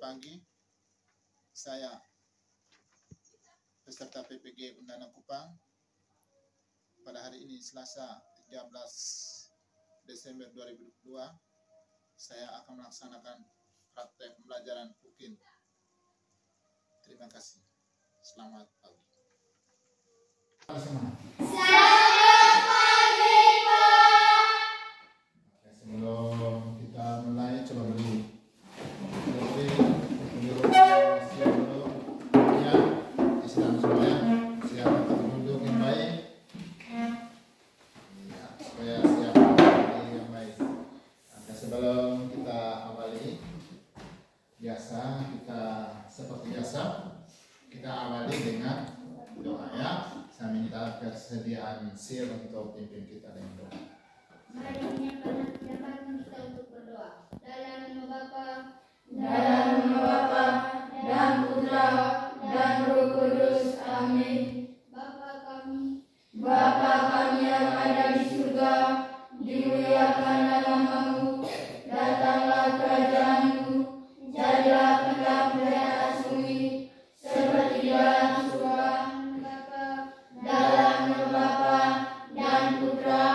pagi. Saya peserta PPG Undangan Kupang. Pada hari ini Selasa 13 Desember 2022, saya akan melaksanakan praktek pembelajaran UKIN. Terima kasih. Selamat pagi. Selamat pagi, Pak. Sebelum kita mulai, coba beri siap dulu. Ya, Islam semuanya siap untuk duduk yang baik. Ya, supaya siap berdiri yang baik. Oke, sebelum kita awali, seperti biasa kita awali dengan doa ya. Saya minta kesediaan sir untuk pimpin kita dengan doa. Mari menyatakan kita untuk berdoa. Dalam nama Bapa dan Putra dan Roh Kudus. Amin. Bapa kami yang ada di surga, dimuliakanlah namamu, datanglah kerajaanmu, jadilah kehendakmu di atas bumi seperti di dalam surga. Dalam nama Bapa dan Putra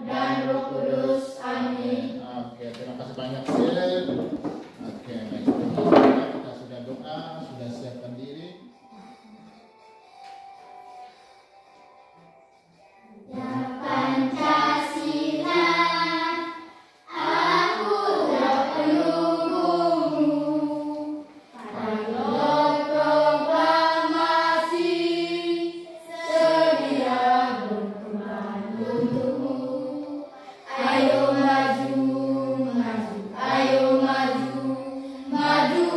dan Roh Kudus. Amin. Oke, terima kasih banyak sir. Oke, baik. Kita sudah doa, sudah siapkan diri. Pancasila, aku tak penunggumu. Patriot proklamasi, sedia berkorban untukmu. Ayo maju, maju, ayo maju, maju,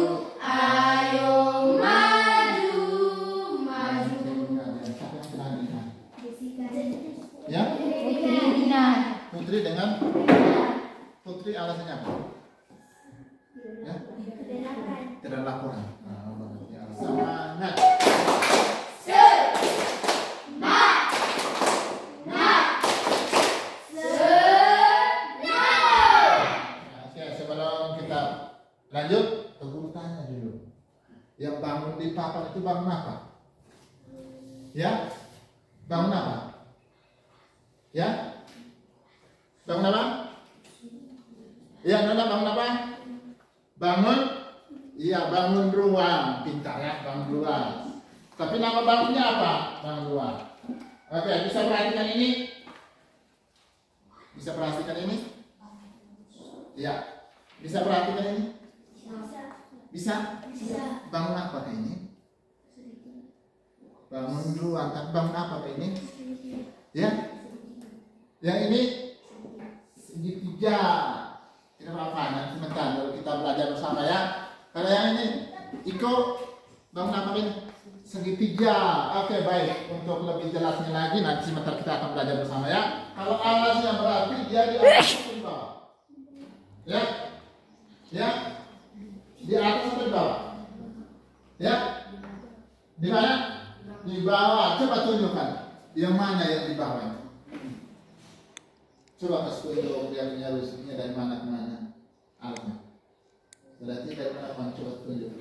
ayo maju, maju. Ya, Putri dengan Putri alasannya apa? Ya, tidak laporan. Semangat. Oke, sebelum kita lanjut, guru tanya dulu. Yang bangun di papan itu bangun apa? Ya, bangun apa? Ya, bangun apa? Ya, Nona bangun apa? Bangun? Iya, bangun ruang. Pintar ya, bangun ruang. Tapi nama bangunnya apa? Bangun ruang. Oke, bisa perhatikan ini? Bisa perhatikan ini? Ya, bisa perhatikan ini? Bisa? Bangun apa kayak ini? Bangun ruang, tapi bangun apa kayak ini? Ya? Yang ini segitiga. Tidak apa-apa, nanti sebentar kalau kita belajar bersama ya. Kalau yang ini, Iko, bangun apa ini? Segitiga. Oke, baik. Untuk lebih jelasnya lagi, nanti sebentar kita akan belajar bersama ya. Kalau alasnya berarti dia di atas atau di bawah? Ya? Ya? Di atas atau di bawah? Ya? Di mana? Di bawah. Coba tunjukkan. Yang mana yang di bawah ini? Coba kasih tunjuk yang harusnya dari mana ke mana alatnya. Berarti dari mana ke mana, coba tunjuk.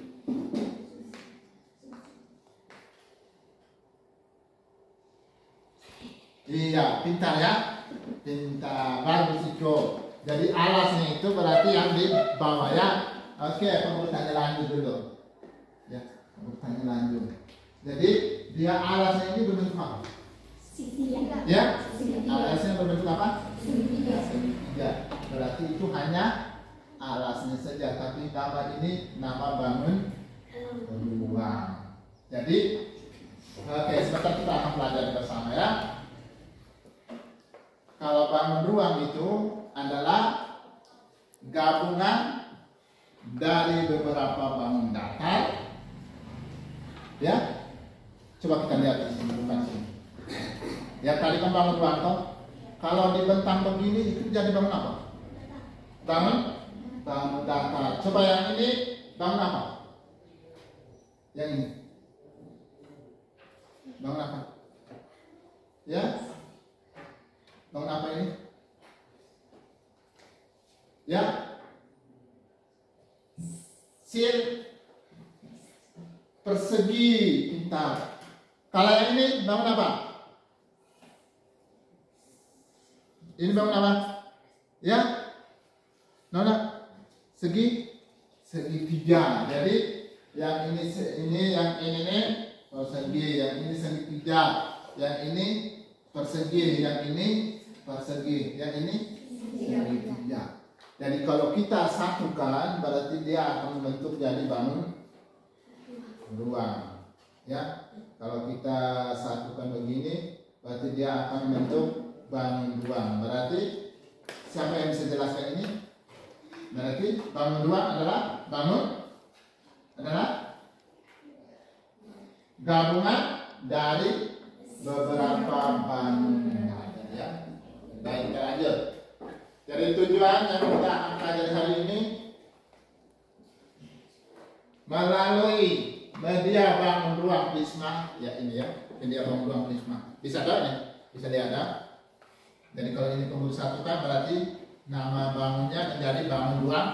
Iya, pintar ya. Pintar, bagus Iko. Jadi alasnya itu berarti yang di bawah ya. Oke, pengurutannya lanjut dulu. Ya, pengurutannya lanjut. Jadi dia alasnya ini berbentuk apa? Ya, alasnya berbentuk apa? Segitiga. Berarti itu hanya alasnya saja, tapi nama ini nama bangun ruang. Jadi, oke, sebentar kita akan belajar bersama ya. Kalau bangun ruang itu adalah gabungan dari beberapa bangun datar. Ya, coba kita lihat di sini, bukan sini. Ya, tadi kan bangun ruang toh. Kalau dibentang begini itu jadi bangun apa? Bangun datar. Coba yang ini bangun apa? Yang ini bangun apa? Ya, bangun apa ini? Ya, sil persegi pintar. Kalau yang ini bangun apa? Ini bangun apa? Ya? Nona? Segitiga. Jadi yang ini nih persegi, yang ini segitiga, yang ini persegi, yang ini persegi, yang ini segitiga. Jadi kalau kita satukan berarti dia akan membentuk jadi bangun ruang. Ya, kalau kita satukan begini berarti dia akan membentuk bangun ruang. Berarti siapa yang bisa jelaskan ini? Berarti bangun ruang adalah gabungan dari beberapa bangunan. Ya, baik, kita lanjut. Jadi tujuan yang kita akan pelajari hari ini melalui media bangun ruang prisma, ya ini ya, media bangun ruang prisma. Bisa ada nih, bisa lihat ya. Jadi kalau ini kumpul satukan berarti nama bangunnya menjadi bangun ruang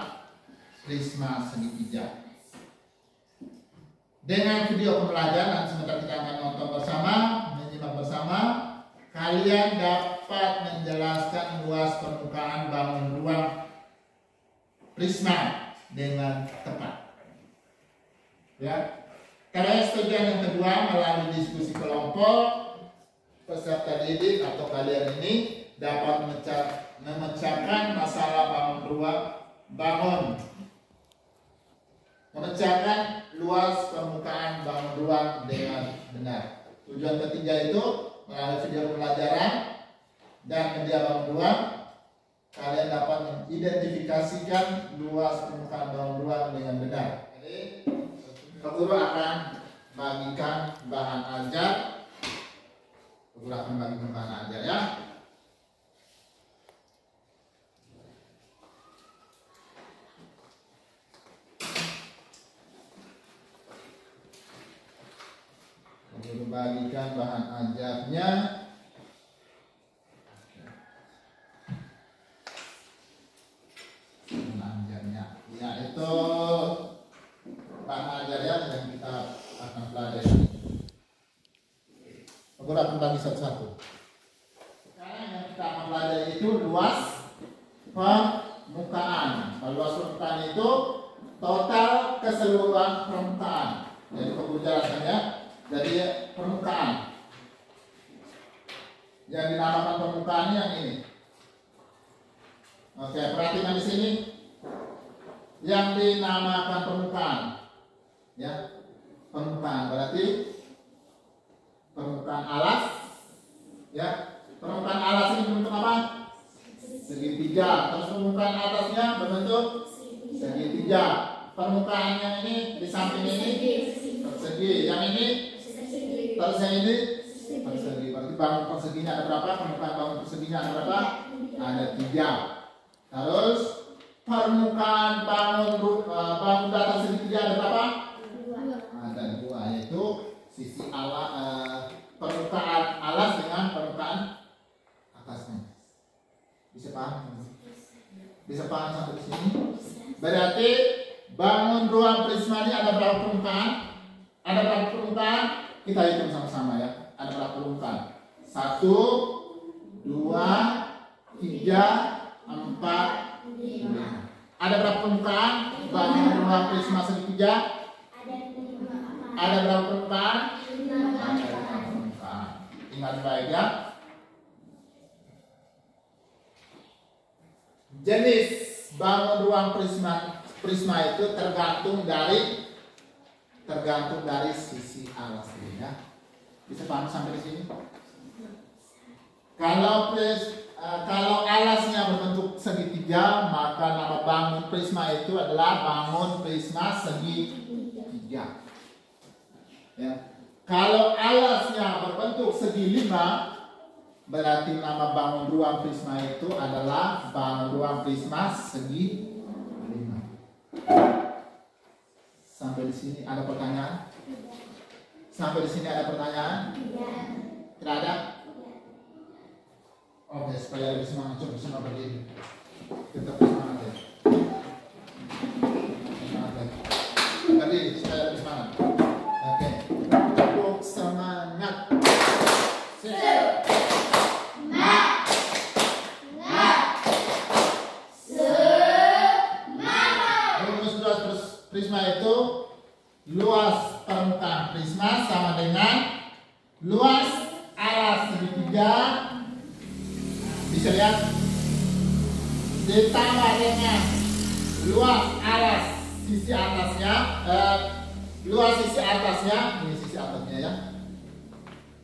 prisma segitiga. Dengan video pembelajaran sebentar kita akan nonton bersama, menyimak bersama, kalian dapat menjelaskan luas permukaan bangun ruang prisma dengan tepat. Ya. Karya tujuan yang kedua melalui diskusi kelompok, peserta didik atau kalian ini dapat memecahkan masalah memecahkan luas permukaan bangun ruang dengan benar. Tujuan ketiga itu melalui video pembelajaran dan media bangun ruang, kalian dapat mengidentifikasikan luas permukaan bangun ruang dengan benar. Jadi, guru akan bagikan bahan ajar. Guru akan bagikan bahan ajar ya. Guru bagikan bahan ajarnya. Yaitu bahan ajar yang kita akan pelajari. Guru akan bagi satu-satu. Sekarang yang kita akan pelajari itu luas permukaan. Luas permukaan itu total keseluruhan permukaan. Jadi guru jelaskannya. Jadi permukaan yang dinamakan permukaan yang ini. Oke, perhatikan di sini. Yang dinamakan permukaan, ya, permukaan berarti permukaan alas, ya, permukaan alas ini berbentuk apa? Segitiga. Terus permukaan atasnya berbentuk segitiga. Permukaan yang ini di samping ini persegi, yang ini terus yang ini persegi. Berarti bangun perseginya ada berapa? Permukaan bangun perseginya ada berapa? Ada 3. Terus permukaan bangun datar segitiga ada berapa? 2. Ada 2, yaitu sisi permukaan alas dengan permukaan atasnya. Bisa paham? Bisa paham sampai di sini? Berarti bangun ruang prisma ini ada berapa permukaan? Ada berapa permukaan? Kita hitung sama-sama ya. Ada berapa permukaan? 1, 2, 3, 4, 5. Ada berapa permukaan bangun ruang prisma segitiga? Ada berapa permukaan? Ada 5 permukaan. Ingat baik ya. Jenis bangun ruang prisma itu tergantung dari sisi alas ini ya. Bisa paham sampai di sini? Kalau alasnya berbentuk segitiga, maka nama bangun prisma itu adalah bangun prisma segitiga. Ya. Kalau alasnya berbentuk segi 5, berarti nama bangun ruang prisma itu adalah bangun ruang prisma segi 5. Sampai di sini ada pertanyaan? Sampai di sini ada pertanyaan? Tidak ada? Oke, supaya lebih semangat, coba semua berdiri. Tetap semangat ya. Semangat ya. Berdiri, supaya lebih semangat. prisma itu luas permukaan prisma sama dengan luas alas segitiga. Bisa lihat, ditambah dengan luas alas sisi atasnya, luas sisi atasnya, ini sisi atasnya ya,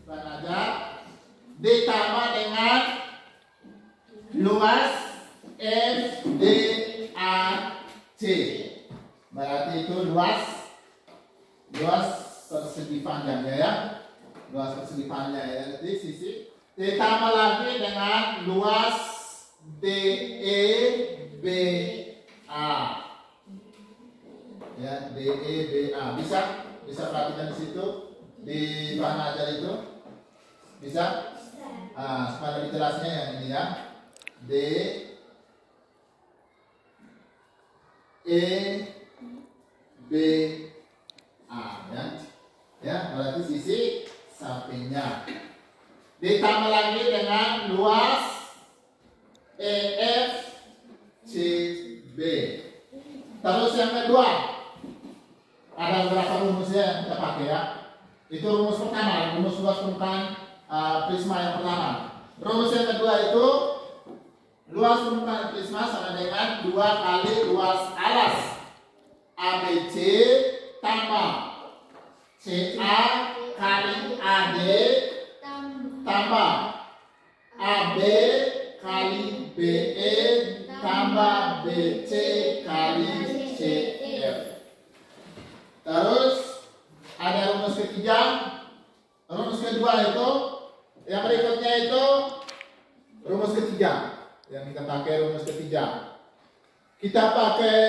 dan aja ditambah dengan luas FDAC, berarti itu luas persegi panjangnya ya, luas persegi panjangnya ya, di sisi, ditambah lagi dengan luas DEBA ya, DEBA. Bisa perhatikan di situ di bahan ajar itu bisa. Supaya lebih jelasnya yang ini ya, DEBA ya, berarti sisi sampingnya. Ditambah lagi dengan luas EFCB. Terus yang kedua, ada beberapa rumusnya yang kita pakai ya. Itu rumus pertama, rumus luas permukaan prisma yang pertama. Rumus yang kedua itu luas permukaan prisma sama dengan 2 kali luas alas ABC tambah CA kali AD tambah AB kali BE tambah BC kali CF. Terus ada rumus ketiga. Rumus kedua itu, yang berikutnya itu rumus ketiga. Yang kita pakai rumus ketiga. Kita pakai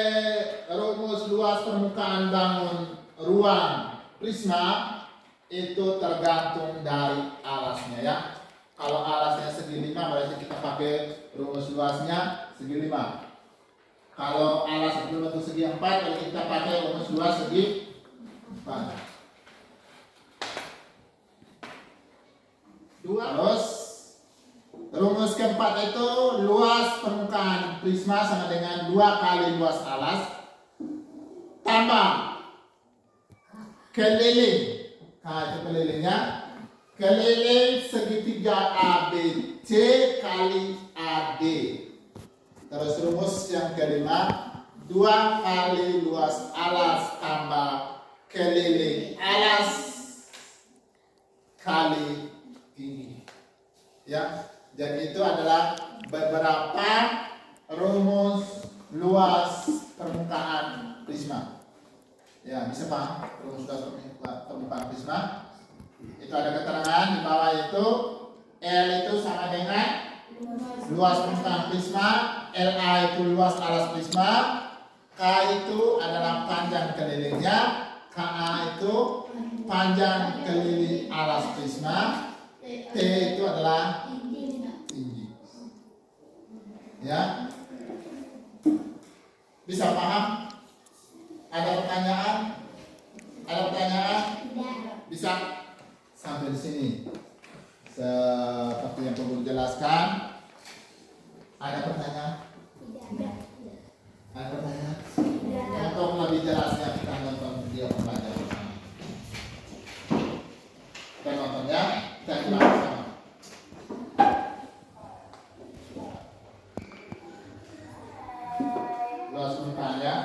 rumus luas permukaan bangun ruang prisma itu tergantung dari alasnya ya. Kalau alasnya segi 5 berarti kita pakai rumus luasnya segi 5. Kalau alas itu berbentuk segi 4 berarti kita pakai rumus luas segi 4. Terus rumus keempat itu luas permukaan prisma sama dengan 2 kali luas alas tambah keliling. Nah, itu kelilingnya. Keliling segitiga ABC kali AD. Terus rumus yang kelima, 2 kali luas alas tambah keliling alas kali tinggi. Ya, jadi itu adalah beberapa rumus luas permukaan prisma. Ya, bisa paham rumus luas permukaan prisma? Itu ada keterangan di bawah itu L itu sama dengan luas permukaan prisma, LA itu luas alas prisma, K itu adalah panjang kelilingnya, KA itu panjang keliling alas prisma, T itu adalah tinggi. Ya, bisa paham? Ada pertanyaan? Ada pertanyaan? Bisa? Sampai di sini. Seperti yang perlu jelaskan. Ada pertanyaan? Ada pertanyaan? Untuk lebih jelasnya kita nonton video pembelajaran bersama. Kita nonton ya. Kita coba bersama. Luas permukaan ya.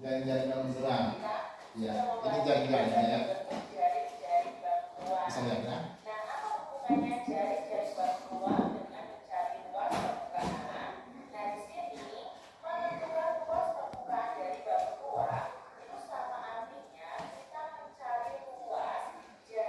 Jaring-jaring bangun ruang. Ya, ini jaring-jaringnya ya. Bisa lihat ya. Nah, apa hubungannya jaring-jaring bangun ruang dengan mencari luas permukaan? Nah, di sini menentukan luas permukaan dari bangun ruang itu sama artinya kita mencari luas jaring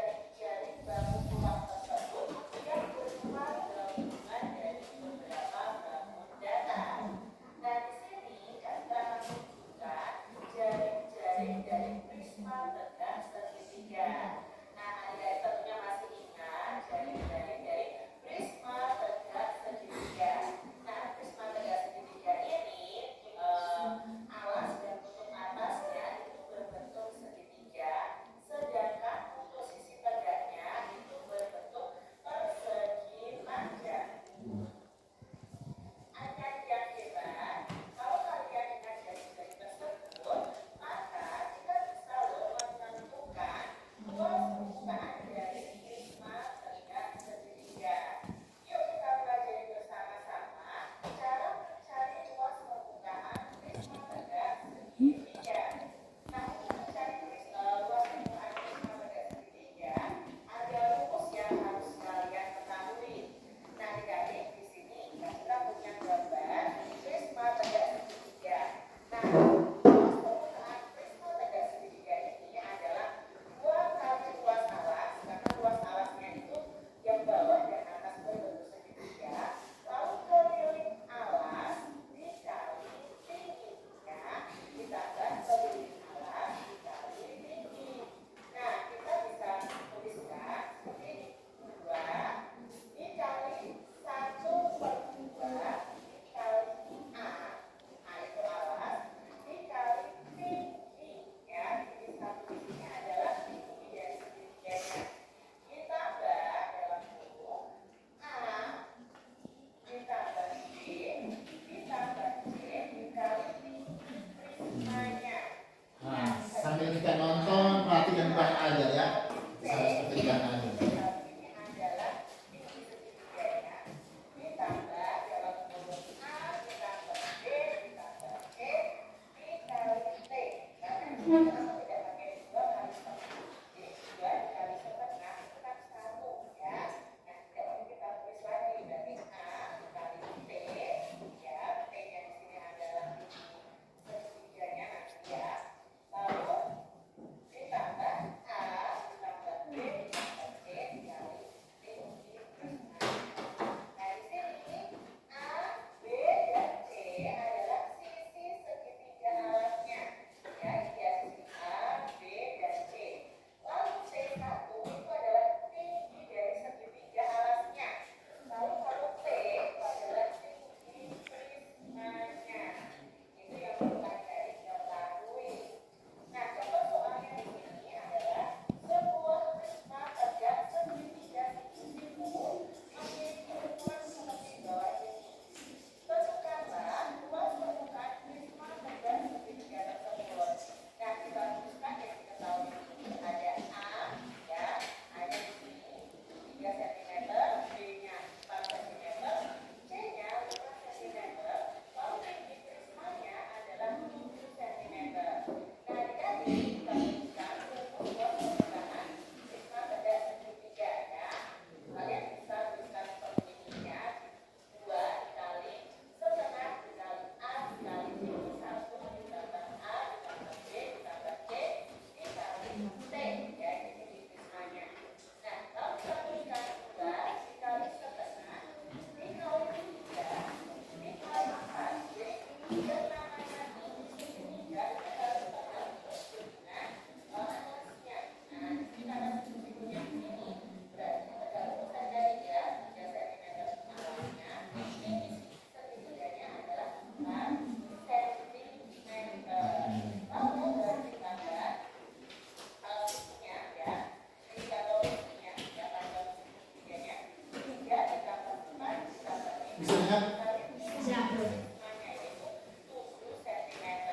Bisa lihat?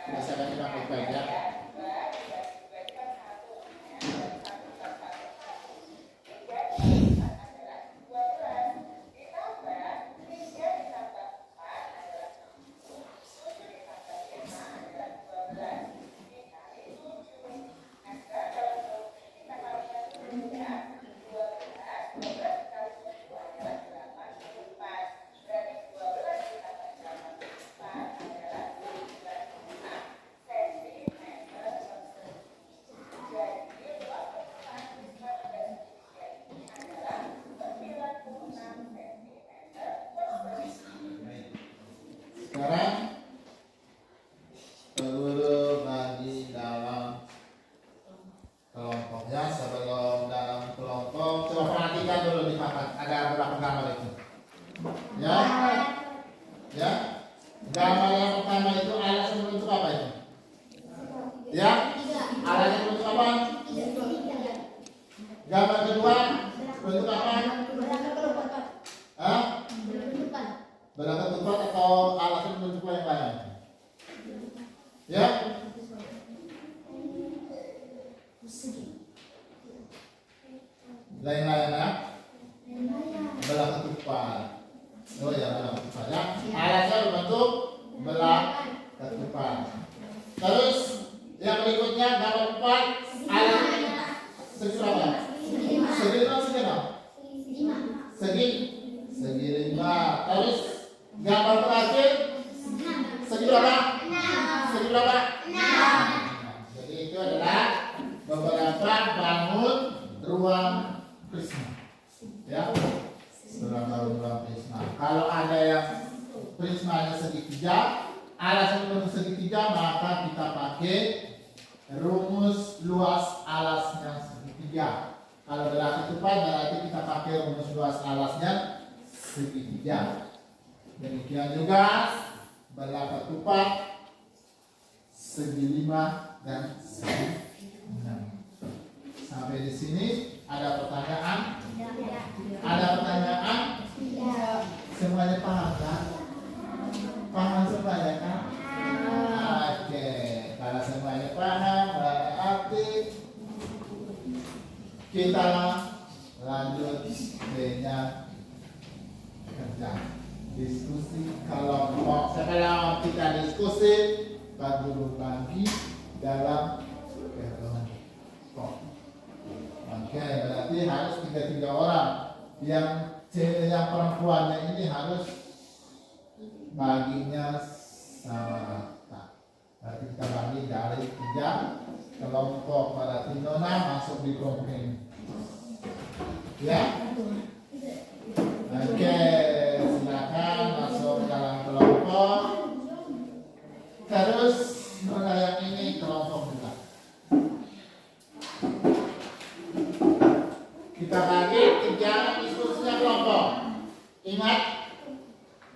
Biasakan kita baik-baik ya. Sekarang peluru bagi dalam kelompok ya. Sebelum dalam kelompok, coba perhatikan dulu di papan ada berapa gambar itu ya. Ya, gambar yang pertama itu alas yang bentuk apa itu ya? Alas yang bentuk apa? Gambar kedua bentuk apa? Hah? Belah ketupat atau alasnya bentuk yang lain? Ya? Lain-lain ya? Belah ketupat. Oh ya, belah ketupat ya. Alasnya berbentuk belah ketupat. Terus yang berikutnya gambar 4 alasnya segi berapa? Segi 5, segi 6? Segi 5. Terus gambar terakhir segi berapa? Segi berapa? 6. Jadi itu adalah beberapa bangun ruang prisma. Ya, beberapa ruang prisma. Kalau ada yang prismanya segitiga, alasnya bentuk segitiga, maka kita pakai rumus luas alasnya segitiga. Kalau belah ketupat berarti kita pakai rumus luas alasnya segitiga. Demikian juga belah ketupat segi 5 dan segi 6. Sampai di sini ada pertanyaan? Ada pertanyaan? Semuanya paham kan? Paham semuanya kan? Oke, kalau semuanya paham berarti kita lanjut dengan kerja diskusi kelompok. Sekarang kita diskusi guru bagi dalam kelompok. Oke, berarti harus 3 orang. Yang perempuannya ini harus baginya sama rata. Berarti kita bagi dari 3 kelompok. Berarti Nona masuk di kelompok ini. Ya. Oke, silakan masuk dalam kelompok. Terus Nona yang ini kelompok juga. Kita bagi 3 diskusinya kelompok. Ingat,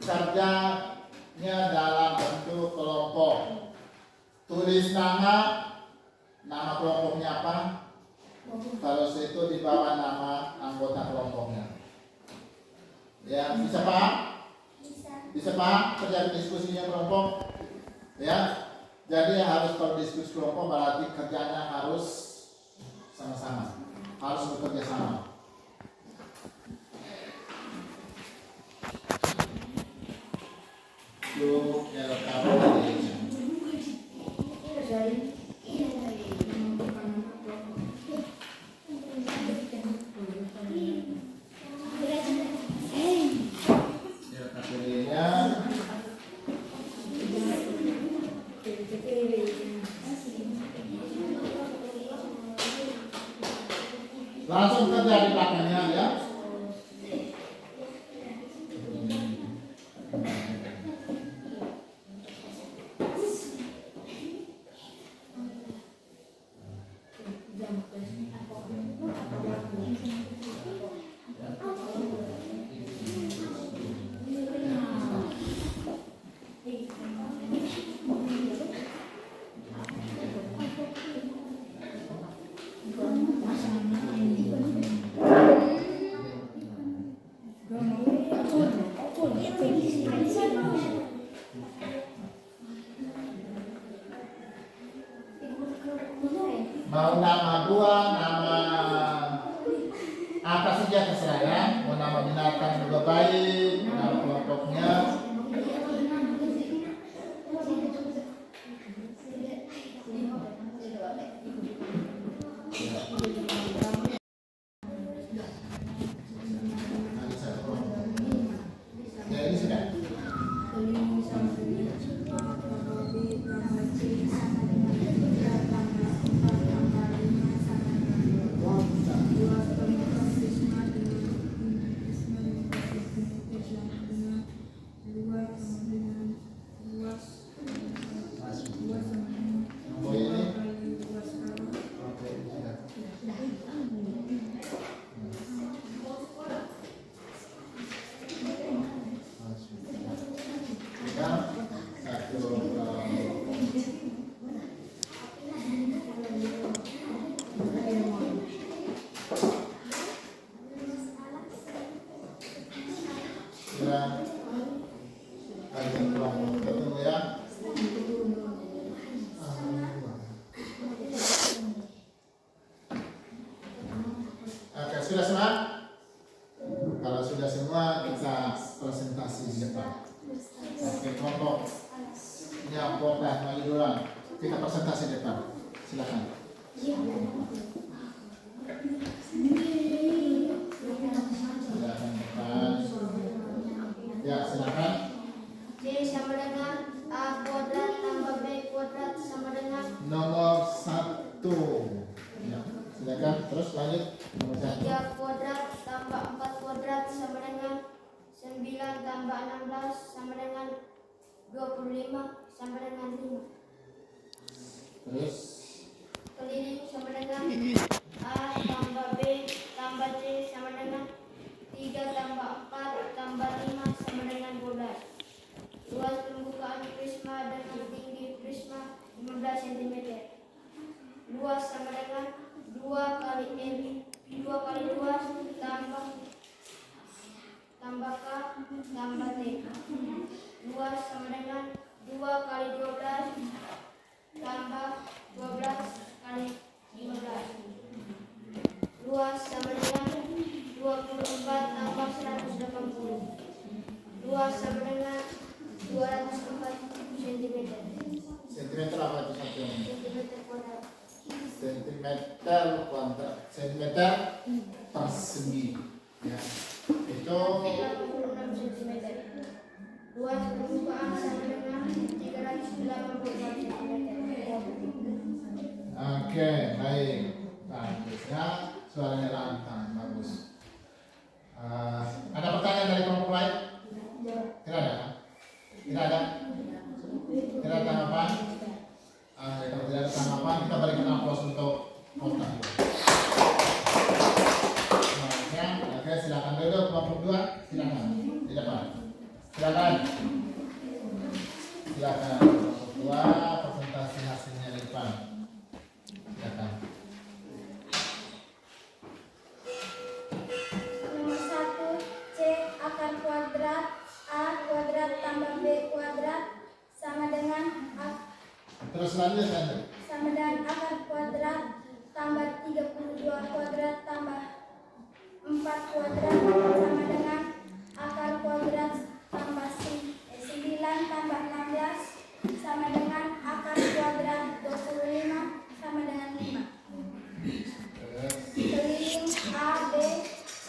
kerjanya dalam bentuk kelompok. Tulis nama kelompoknya apa? Kalau itu di bawah nama anggota kelompoknya. Ya, bisa paham? Bisa paham kerja diskusinya kelompok? Ya, jadi harus kalau diskusi kelompok berarti kerjanya harus sama-sama, harus bekerja sama. Look at the langsung kerja di belakangnya ya. buah, nama apa saja terserah ya. Mau nama binatang juga baik, nama kelompoknya. Ya ini sudah. Oh ini. Oke, sudah. Ya, satu. Ya, kalian kelompok ketemu ya. Oke, sudah semua? Kalau sudah semua, kita presentasi di depan. Oke, kelompok. Ini kelompok maju duluan. Kita presentasi di depan. Silakan. Silakan depan. Ya, silakan. J sama dengan A kuadrat tambah B kuadrat sama dengan Nomor 1. Ya, silakan. Terus lanjut. Nomor 1. 3 kuadrat tambah 4 kuadrat sama dengan 9 tambah 16 sama dengan 25 sama dengan 5. Terus. Keliling sama dengan A tambah B tambah C sama dengan 3 tambah 4 tambah 5 sama dengan 12. Luas pembukaan prisma dengan tinggi prisma 15 cm. Luas sama dengan 2 kali luas tambah K tambah T. Luas sama dengan 2 kali 12 tambah 12 kali 15. Luas sama dengan 24 tambah 180. Luas sama dengan 204 cm. Sentimeter apa itu satu? Sentimeter kuadrat. Sentimeter kuadrat. Sentimeter persegi. Ya. Itu 86 cm. Luas permukaan sama dengan 384 cm. oke, baik. Bagus ya. Suaranya lantang, bagus. Ada pertanyaan dari kelompok lain? Tidak ada kan? Tidak ada? Tidak ada tanggapan? Kalau tidak ada tanggapan, kita berikan aplaus untuk kota. Oke, silakan duduk kelompok 2. Silakan di depan. Silakan. Silakan kelompok 2, presentasi hasilnya di depan. Silakan. Nomor 1 C akar kuadrat A kuadrat tambah B kuadrat sama dengan Terus lanjut. sama dengan akar kuadrat tambah 32 kuadrat tambah 4 kuadrat sama dengan akar kuadrat tambah 9 tambah 16 sama dengan akar kuadrat 25 sama dengan 5. Keliling A, B, C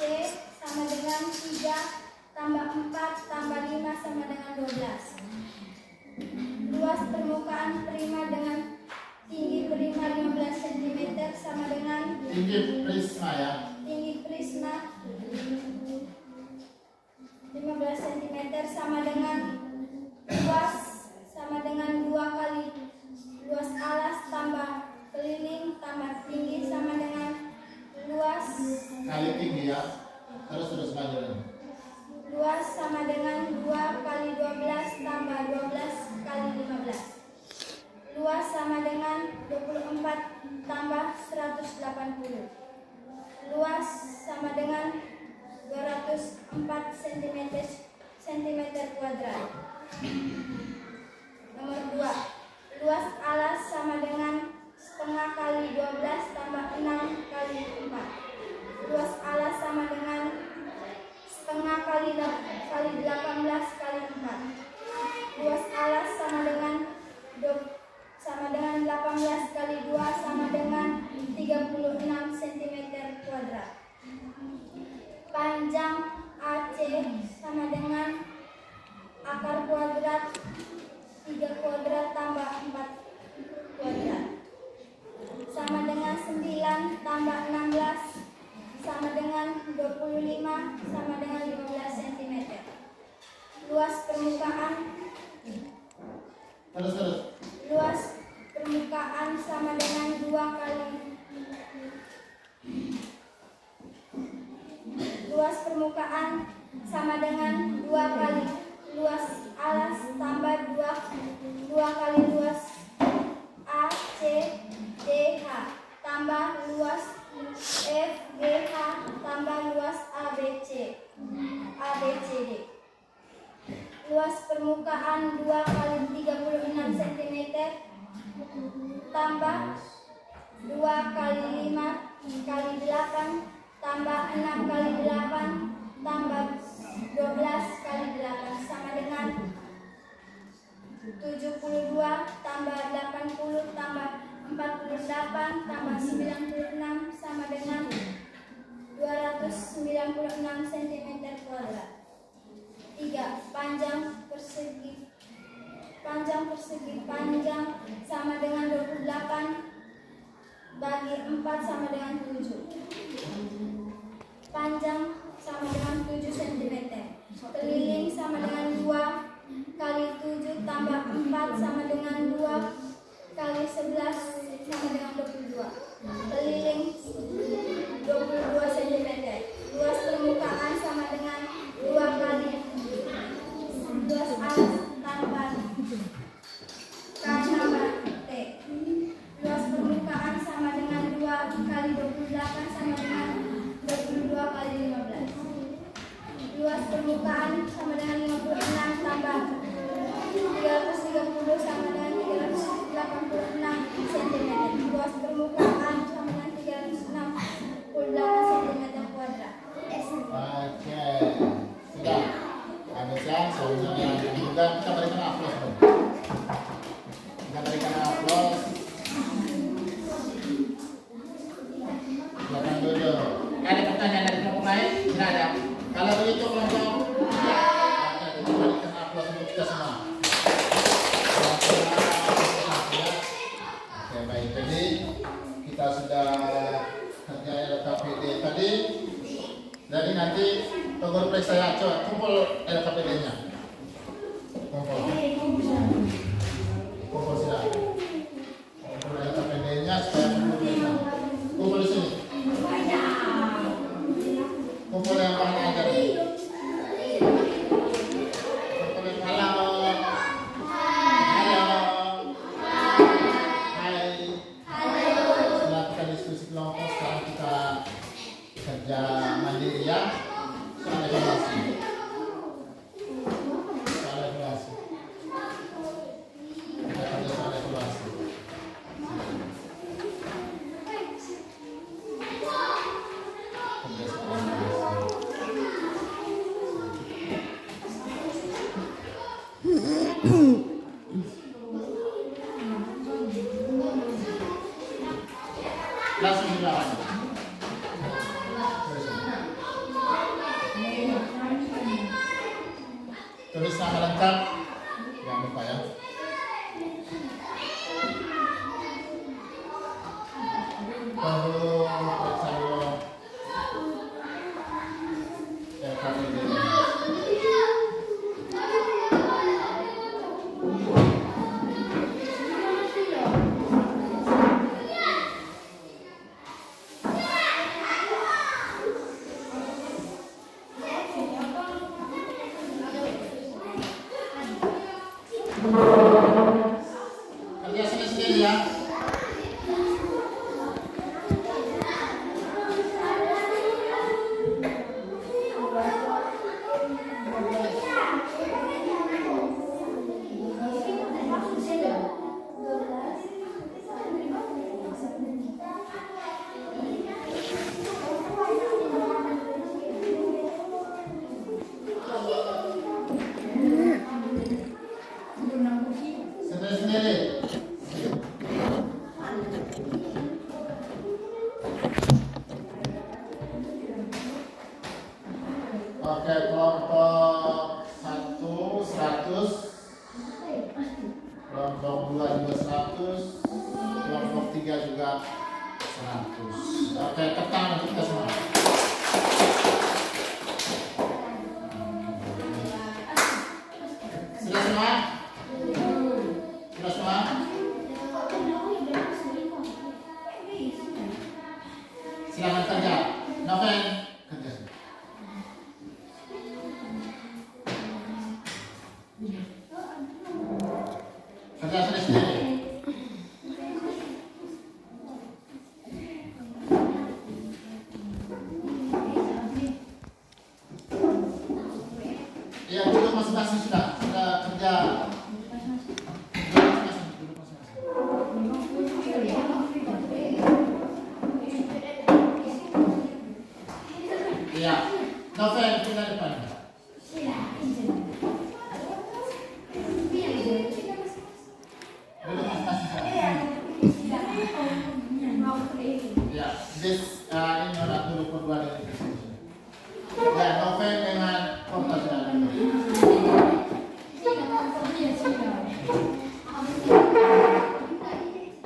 sama dengan 3 tambah 4 tambah 5 sama dengan 12. Luas permukaan prima dengan tinggi prima 15 cm sama dengan Tinggi prisma ya. tinggi prisma 15 cm sama dengan luas sama dengan 2 kali luas alas tambah keliling tambah tinggi sama dengan luas Kali tinggi ya. Terus lanjut. luas sama dengan 2 kali 12 tambah 12 kali 15. Luas sama dengan 24 tambah 180. Luas sama dengan 204 cm kuadrat. Nomor 2. Luas alas sama dengan setengah kali 12 tambah 6 Panjang AC sama dengan akar kuadrat 3 kuadrat tambah 4 kuadrat sama dengan 9 tambah 16 sama dengan 25 sama dengan 15 cm. Luas permukaan sama dengan 2 kali luas permukaan sama dengan 2 kali luas alas tambah 2 kali luas ACDH tambah luas FGH tambah luas ABCD. Luas permukaan 2 kali 36 cm tambah 2 kali 5 kali 8 tambah 6 kali 8 tambah 12 kali 8 sama dengan 72 tambah 80 tambah 48 tambah 96 sama dengan 296 cm kuadrat. 3. Panjang persegi panjang sama dengan 28 bagi 4 sama dengan 7. Panjang sama dengan 7 cm. Keliling sama dengan 2 kali 7 tambah 4 sama dengan 2 kali 11 sama dengan 22. Keliling 22 cm. Luas permukaan sama dengan 2 kali luas alas tambah K tambah T. Luas permukaan sama dengan 2 kali 28 sama dengan 22 kali 15. Luas permukaan sama dengan 56 tambah 330 sama dengan 386 cm. Luas permukaan sama dengan 368 cm kuadrat. Oke, sudah. Habiskan soalnya yang juga kita berikan aplaus. Kita berikan aplaus. Silakan dulu. Ada pertanyaan dari kelompok lain? Tidak ada. Kalau begitu kelompok, kita berikan aplaus untuk kita semua. Oke, baik. Jadi kita sudah kerja LKPD tadi. Jadi nanti tunggu periksa ya, coba kumpul LKPD-nya. Kumpul sudah. Kumpul LKPD-nya supaya periksa. Kumpul di sini. Kumpul yang mana aja. Kumpul yang halo. Hai. Setelah kita diskusi kelompok, sekarang kita kerja mandiri ya. Soal evaluasi. Kita kerja soal evaluasi. Langsung dilawan. Tulis nama lengkap, jangan lupa ya. Perlu periksa dulu LKPD. Kerja sendiri ya. Oke, kelompok 1 100, kelompok 2 juga 100, kelompok 3 juga 100. Oke, tekan untuk kita semua. Sudah semua? Sudah semua? Silakan kerja. Noven, kerja. Kerja sendiri. Iya, duduk masing-masing sudah kerja. Duduk masing-masing. Iya, Novel kita depan. Duduk masing-masing. Ya, ini orang dulu berdua dari sini. Ya, Novel dengan Kompas dan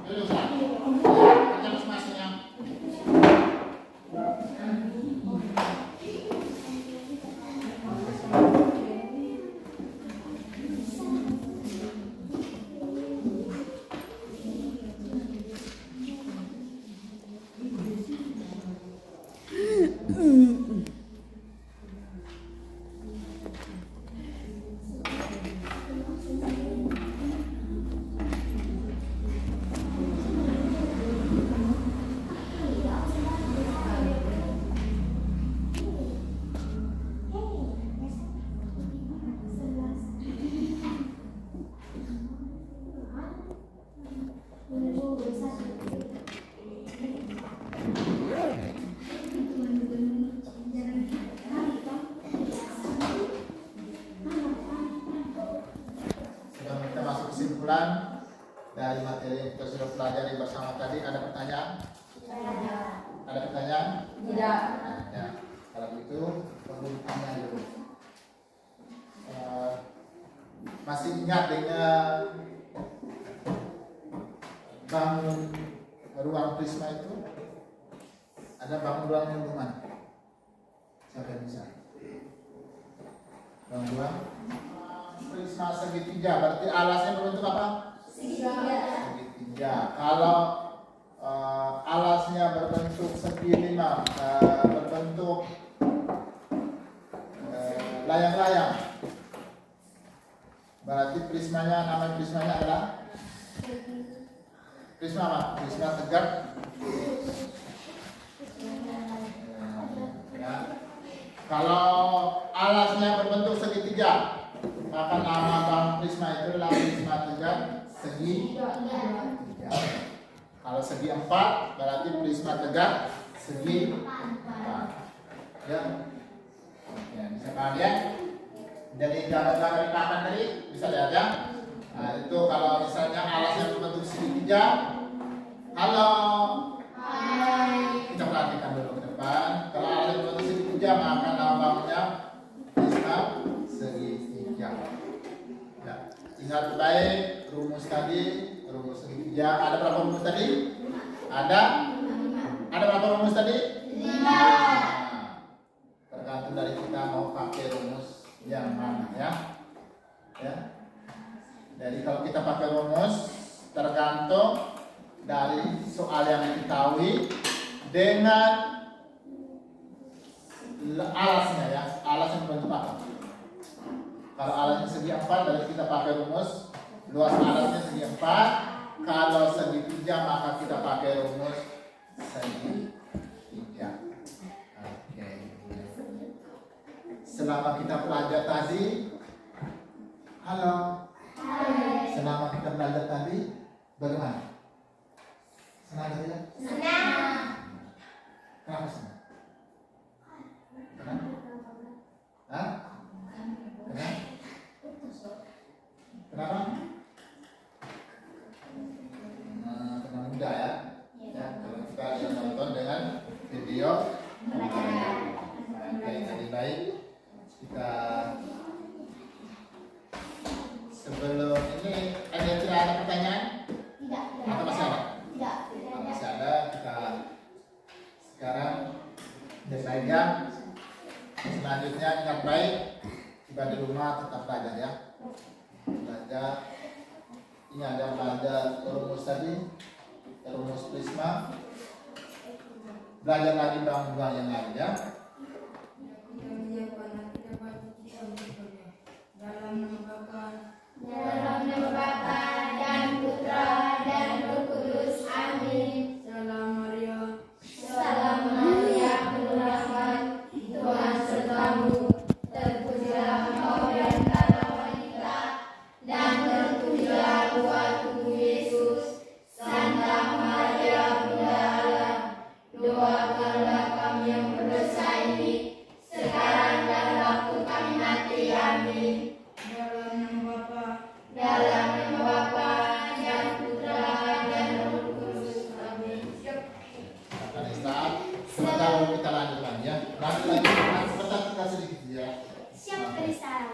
duduk sana. Kerja masing-masing ya. Sebelum kita masuk kesimpulan dari materi yang kita sudah pelajari bersama tadi, ada pertanyaan? Ada pertanyaan? Tidak. Ya, kalau begitu perlu ditanya dulu. Masih ingat dengan bangun ruang Prisma itu? Ada bangun ruang yang mana? Siapa yang bisa? Bangun ruang Prisma segitiga, berarti alasnya berbentuk apa? Segitiga. Kalau alasnya berbentuk segi 5, berbentuk layang-layang, berarti prismanya, nama prismanya adalah prisma apa? Prisma tegak. Ya. Kalau alasnya berbentuk segitiga, maka nama bangun prisma itu adalah prisma tegak segi 3. Kalau segi 4 berarti prisma tegak segi 4. Ya, ya bisa paham ya? Jadi gambar-gambar di papan tadi bisa lihat ya. Nah, itu kalau misalnya alasnya berbentuk segitiga. Halo. Hai. Kita perhatikan dulu ke depan. Kalau alasnya berbentuk segitiga, maka nama bangunnya prisma segitiga. Ya, ingat baik rumus tadi, rumus segitiga. Ada berapa rumus tadi? Ada berapa rumus tadi? 5. Tergantung dari kita mau pakai rumus yang mana ya. Ya. Jadi kalau kita pakai rumus tergantung dari soal yang diketahui dengan alasnya ya. Alasnya berbentuk apa? Kalau alasnya segi 4 berarti kita pakai rumus luas alasnya segi 4. Kalau segi 3 maka kita pakai rumus segi 3. Oke. Selama kita belajar tadi, halo. Selama kita belajar tadi, bagaimana? Senang tidak? Senang. Kenapa senang? Kenapa? Hah? Kenapa? Kenapa? Karena mudah ya. Ya, kalau kita nonton dengan video. Oke, jadi baik. Kita sebelum ini tidak ada pertanyaan? Tidak. Atau masih ada? Tidak. Kalau masih ada, kita sekarang belajar. Selanjutnya ingat baik, tiba di rumah tetap belajar ya. Belajar. Ini ada belajar rumus tadi, rumus prisma. Belajar lagi bank-bank yang lain ya. Dalam nama Bapa dan Putra dan Roh Kudus. Amin. Salam Maria, penuh rahmat, Tuhan sertamu. Terpujilah engkau di antara wanita, dan terpujilah buah tubuh Yesus. Santa Maria, Bunda Allah, doakanlah kami yang berdosa ini, sekarang dan waktu kami mati. Amin. Dalam nama Bapa dan Putra dan Roh Kudus. Amin. Pada saat sebentar kita lanjutkan ya. Lanjut lagi, sebentar kita sedikit ya. Siap, Kristal.